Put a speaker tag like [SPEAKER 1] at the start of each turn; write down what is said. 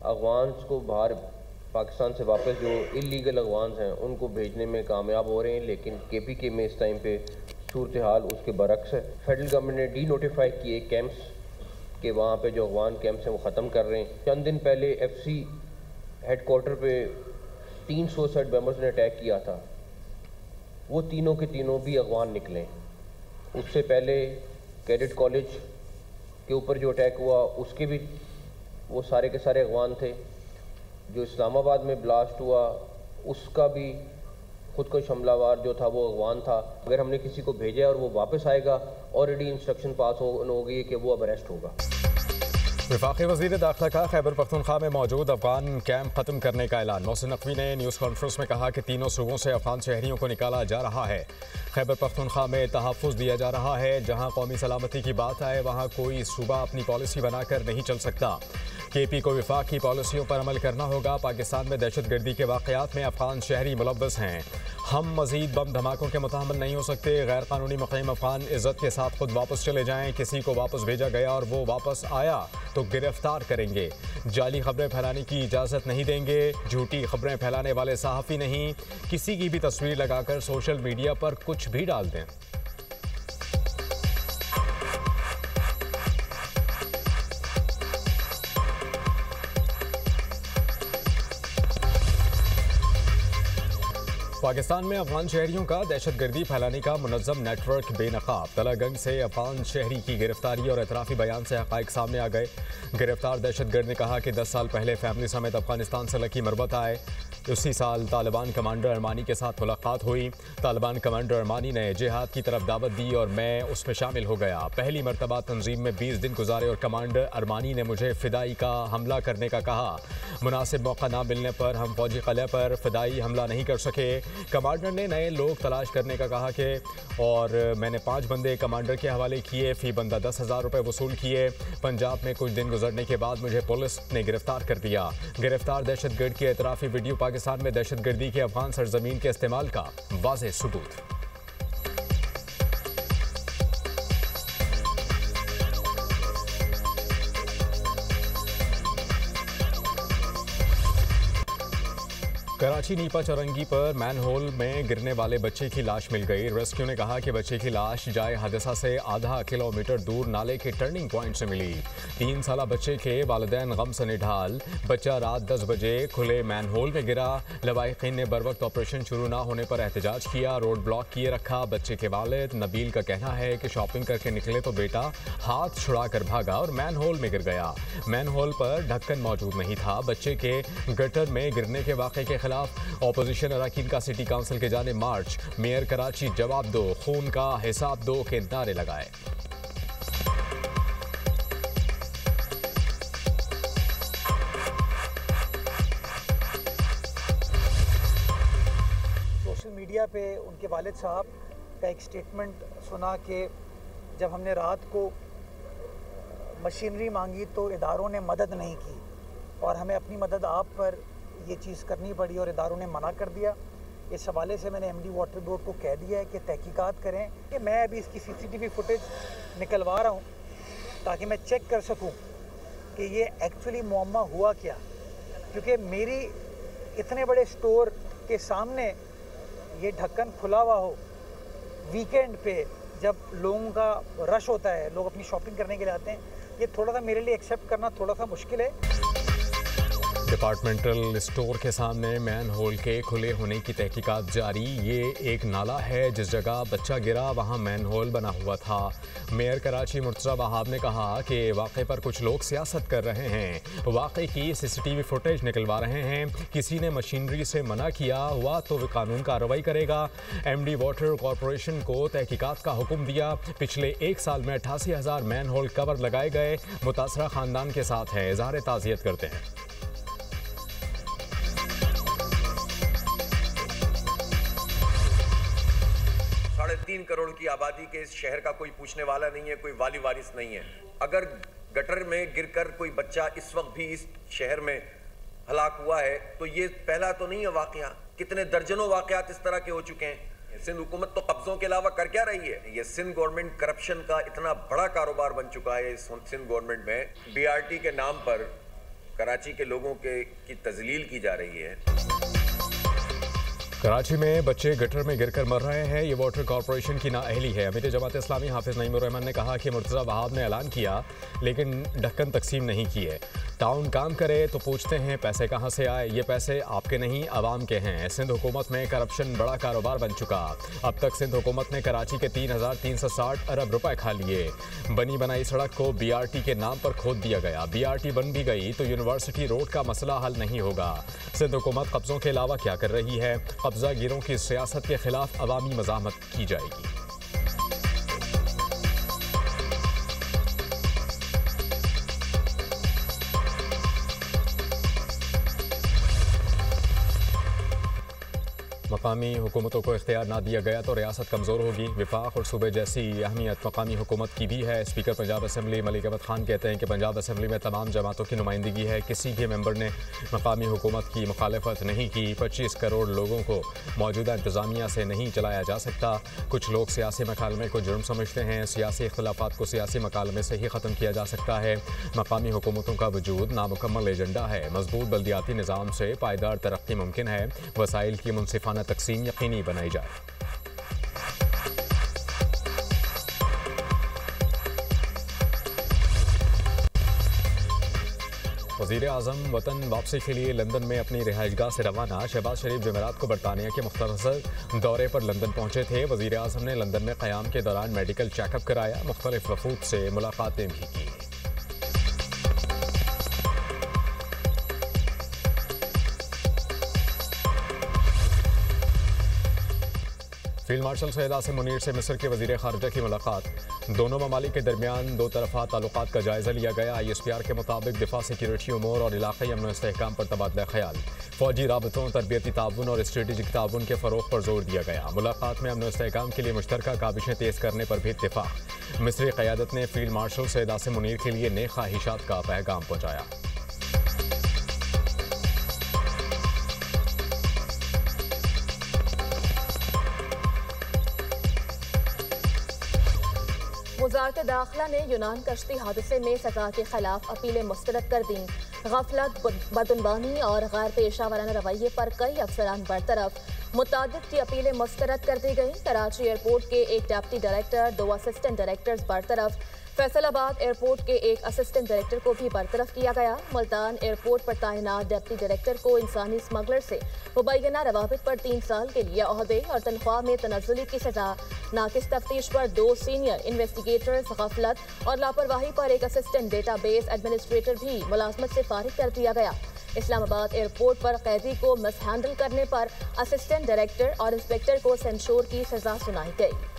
[SPEAKER 1] Afghans को बाहर पाकिस्तान से वापस जो इलीगल अफगान्स हैं उनको भेजने में कामयाब हो रहे हैं, लेकिन KPK में इस टाइम पे सूरत हाल उसके बरक्स है। फेडरल गवर्नमेंट ने डी नोटिफाई किए कैंप्स के, वहाँ पे जो अफगान कैंप्स हैं वो ख़त्म कर रहे हैं। चंद दिन पहले FC हेडक्वार्टर पे 3 सुसाइड बॉम्बर्स ने अटैक किया था, वो तीनों के तीनों भी अफगान निकले। उससे पहले कैडेट कॉलेज के ऊपर जो अटैक हुआ उसके भी वो सारे के सारे अफगान थे। जो इस्लामाबाद में ब्लास्ट हुआ उसका भी खुदकुश हमलावर जो था वो अफगान था। अगर हमने किसी को भेजा और वो वापस आएगा, ऑलरेडी इंस्ट्रक्शन पास हो गई है कि वो अब अरेस्ट होगा।
[SPEAKER 2] वफाकी वज़ीर दाखिला का खैबर पख्तूनख्वा में मौजूद अफगान कैंप ख़त्म करने का ऐलान। मोहसिन नकवी ने न्यूज़ कॉन्फ्रेंस में कहा कि तीनों सूबों से अफगान शहरियों को निकाला जा रहा है। खैबर पख्तूनख्वा में तहफ़्फ़ुज़ दिया जा रहा है। जहाँ कौमी सलामती की बात आए वहाँ कोई सूबा अपनी पॉलिसी बनाकर नहीं चल सकता। KP को वफाक की पॉलिसियों पर अमल करना होगा। पाकिस्तान में दहशतगर्दी के वाक़यात में अफगान शहरी मुलव्वस हैं। हम मज़ीद बम धमाकों के मुतहम्मिल नहीं हो सकते। गैर कानूनी मुक़ीम अफगान इज़्ज़त के साथ खुद वापस चले जाएँ। किसी को वापस भेजा गया और वो वापस आया तो गिरफ्तार करेंगे। जाली खबरें फैलाने की इजाज़त नहीं देंगे। झूठी खबरें फैलाने वाले सहाफ़ी नहीं। किसी की भी तस्वीर लगाकर सोशल मीडिया पर कुछ भी डाल दें। पाकिस्तान में अफगान शहरियों का दहशतगर्दी फैलाने का मुनज़्ज़म नेटवर्क बेनकाब। तलागंज से अफगान शहरी की गिरफ्तारी और एतराफ़ी बयान से हक़ाइक़ सामने आ गए। गिरफ्तार दहशतगर्द ने कहा कि 10 साल पहले फैमिली समेत अफगानिस्तान से लकी मरबत आए। उसी साल तालिबान कमांडर अरमानी के साथ मुलाकात हुई। तालिबान कमांडर अरमानी ने जिहाद की तरफ दावत दी और मैं उसमें शामिल हो गया। पहली मरतबा तंजीम में 20 दिन गुजारे और कमांडर अरमानी ने मुझे फ़िदाई का हमला करने का कहा। मुनासिब मौका ना मिलने पर हम फौजी क़लअ पर फ़िदाई हमला नहीं कर सके। कमांडर ने नए लोग तलाश करने का कहा कि और मैंने 5 बंदे कमांडर के हवाले किए। फ़ी बंदा 10,000 रुपये वसूल किए। पंजाब में कुछ दिन गुजरने के बाद मुझे पुलिस ने गिरफ्तार कर दिया। गिरफ्तार दहशतगर्द की एतराफ़ी वीडियो पाकिस्तान में दहशतगर्दी के अफगान सरजमीन के इस्तेमाल का वाज़ेह सबूत। कराची नीपा चौरंगी पर मैनहोल में गिरने वाले बच्चे की लाश मिल गई। रेस्क्यू ने कहा कि बच्चे की लाश जाए हादसा से आधा किलोमीटर दूर नाले के टर्निंग पॉइंट से मिली। 3 साला बच्चे के वालिदैन गम से निढाल। बच्चा रात 10 बजे खुले मैनहोल में गिरा। लवाहिकीन ने बर वक्त ऑपरेशन शुरू ना होने पर एहतजाज किया, रोड ब्लॉक किए रखा। बच्चे के वालिद नबील का कहना है कि शॉपिंग करके निकले तो बेटा हाथ छुड़ा कर भागा और मैनहोल में गिर गया। मैनहोल पर ढक्कन मौजूद नहीं था। बच्चे के गटर में गिरने के वाक़े के ऑपोजिशन अरकान का सिटी काउंसिल के जाने मार्च। मेयर कराची जवाब दो, खून का हिसाब दो के नारे लगाए।
[SPEAKER 3] सोशल मीडिया पे उनके वालिद साहब का एक स्टेटमेंट सुना कि जब हमने रात को मशीनरी मांगी तो इदारों ने मदद नहीं की और हमें अपनी मदद आप पर ये चीज़ करनी पड़ी और इदारों ने मना कर दिया। इस हवाले से मैंने MD वाटर बोर्ड को कह दिया है कि तहकीकात करें कि मैं अभी इसकी CCTV फुटेज निकलवा रहा हूँ ताकि मैं चेक कर सकूँ कि ये एक्चुअली मुअम्मा हुआ क्या, क्योंकि मेरी इतने बड़े स्टोर के सामने ये ढक्कन खुला हुआ हो वीकेंड पे जब लोगों का रश होता है, लोग अपनी शॉपिंग करने के लिए आते हैं, ये थोड़ा सा मेरे लिए एक्सेप्ट करना थोड़ा सा मुश्किल है।
[SPEAKER 2] डिपार्टमेंटल स्टोर के सामने मैन होल के खुले होने की तहकीकात जारी। ये एक नाला है, जिस जगह बच्चा गिरा वहाँ मैन होल बना हुआ था। मेयर कराची मुर्तज़ा वहाब ने कहा कि वाक़े पर कुछ लोग सियासत कर रहे हैं, वाक़े की CCTV फुटेज निकलवा रहे हैं। किसी ने मशीनरी से मना किया हुआ तो वे कानून कार्रवाई करेगा। MD वाटर कॉरपोरेशन को तहकीकात का हुक्म दिया। पिछले 1 साल में 88,000 मैन होल कवर लगाए गए। मुतासरा ख़ानदान के साथ हैं, इज़हार ताज़ियत करते हैं।
[SPEAKER 4] 3 करोड़ की आबादी के इस शहर का कोई पूछने वाला नहीं है, कोई वाली वारिस नहीं है। अगर गटर में गिरकर कोई बच्चा इस वक्त भी इस शहर में हलाक हुआ है तो ये पहला तो नहीं है वाकया, कितने दर्जनों वाकयात इस तरह के हो चुके हैं। सिंध हुकूमत तो कब्जों के अलावा कर क्या रही है? ये सिंध गवर्नमेंट करप्शन का इतना बड़ा कारोबार बन चुका है। सिंध गवर्नमेंट में BRT के नाम पर कराची के लोगों की तजलील की जा रही है।
[SPEAKER 2] कराची में बच्चे गटर में गिरकर मर रहे हैं, ये वाटर कॉरपोरेशन की नाअहली है। अमीर जमात इस्लामी हाफिज नईमुर रहमान ने कहा कि मुर्तज़ा वहाब ने ऐलान किया लेकिन ढक्कन तकसीम नहीं किए। टाउन काम करे तो पूछते हैं पैसे कहाँ से आए, ये पैसे आपके नहीं आवाम के हैं। सिंध हुकूमत में करप्शन बड़ा कारोबार बन चुका। अब तक सिंध हुकूमत ने कराची के 3,360 अरब रुपए खा लिए। बनी बनाई सड़क को BRT के नाम पर खोद दिया गया। BRT बन भी गई तो यूनिवर्सिटी रोड का मसला हल नहीं होगा। सिंध हुकूमत कब्जों के अलावा क्या कर रही है? कब्जा गिरों की सियासत के खिलाफ अवामी मज़ाहमत की जाएगी। मकामी हुकूमतों को इख्तियार ना दिया गया तो रियासत कमज़ोर होगी। विफाक और सूबे जैसी अहमियत मकामी हुकूमत की भी है। स्पीकर पंजाब असम्बली मलिक अहमद खान कहते हैं कि पंजाब असम्बली में तमाम जमातों की नुमाइंदगी है, किसी भी मेंबर ने मकामी हुकूमत की मुखालफत नहीं की। 25 करोड़ लोगों को मौजूदा इंतज़ामिया से नहीं चलाया जा सकता। कुछ लोग सियासी मकालमे को जुर्म समझते हैं। सियासी इख्तलाफात को सियासी मकालमे से ही ख़त्म किया जा सकता है। मकामी हुकूमतों का वजूद नामुकम्मल एजेंडा है। मजबूत बल्दियाती निज़ाम से पायदार तरक्की मुमकिन है। वसाइल की मुनसिफाना तकसीम यकीनी बनाई जाए। वज़ीर आज़म वतन वापसी के लिए लंदन में अपनी रिहाइशगाह से रवाना। शहबाज शरीफ जुमेरात को बरतानिया के मुख्तसर दौरे पर लंदन पहुंचे थे। वज़ीर आज़म ने लंदन में क़याम के दौरान मेडिकल चेकअप कराया। मुख्तलिफ वफूद से मुलाकातें भी की। फील्ड मार्शल सैयद आसिम मुनीर से मिस्र के वज़ीर ख़ारिजा की मुलाकात। दोनों ममालिक के दरमियान दो तरफ़ा ताल्लुकात का जायज़ा लिया गया। ISPR के मुताबिक दिफा, सिक्योरिटी उमूर और इलाक़ाई अमन इस्तेहकाम पर तबादला ख्याल। फ़ौजी राबतों, तरबियती ताउन और स्ट्रेटेजिक ताउन के फ़रोग़ पर जोर दिया गया। मुलाकात में अमन इस्तेहकाम के लिए मुश्तरका काबिशें तेज़ करने पर भी इत्तेफ़ाक़। मिस्री क़यादत ने फील्ड मार्शल सैयद आसिम मुनीर के लिए नेक ख्वाहिशात का पैगाम पहुँचाया।
[SPEAKER 5] वज़ारत दाखिला ने यूनान कश्ती हादसे में सज़ा के खिलाफ अपीलें मुस्तरद कर दी। गफलत, बदुनवानी और गैर पेशा वाराना रवैये पर कई अफसरान बरतरफ। मुतादिद की अपीलें मुस्तरद कर दी गई। कराची एयरपोर्ट के एक डिप्टी डायरेक्टर, 2 असिस्टेंट डायरेक्टर्स बरतरफ। फैसलाबाद एयरपोर्ट के एक असिस्टेंट डायरेक्टर को भी बरतरफ किया गया। मुल्तान एयरपोर्ट पर तैनात डिप्टी डायरेक्टर को इंसानी स्मगलर से मुबैना रवाबित पर 3 साल के लिए ओहदे और तनख्वाह में तनज़्ज़ुली की सजा। नाकिस तफ्तीश पर 2 सीनियर इन्वेस्टिगेटर्स, गफलत और लापरवाही पर एक असिस्टेंट डेटाबेस एडमिनिस्ट्रेटर भी मुलाजमत से फारिग कर दिया गया। इस्लामाबाद एयरपोर्ट पर कैदी को मिसहैंडल करने पर असिस्टेंट डायरेक्टर और इंस्पेक्टर को सेंसोर की सजा सुनाई गई।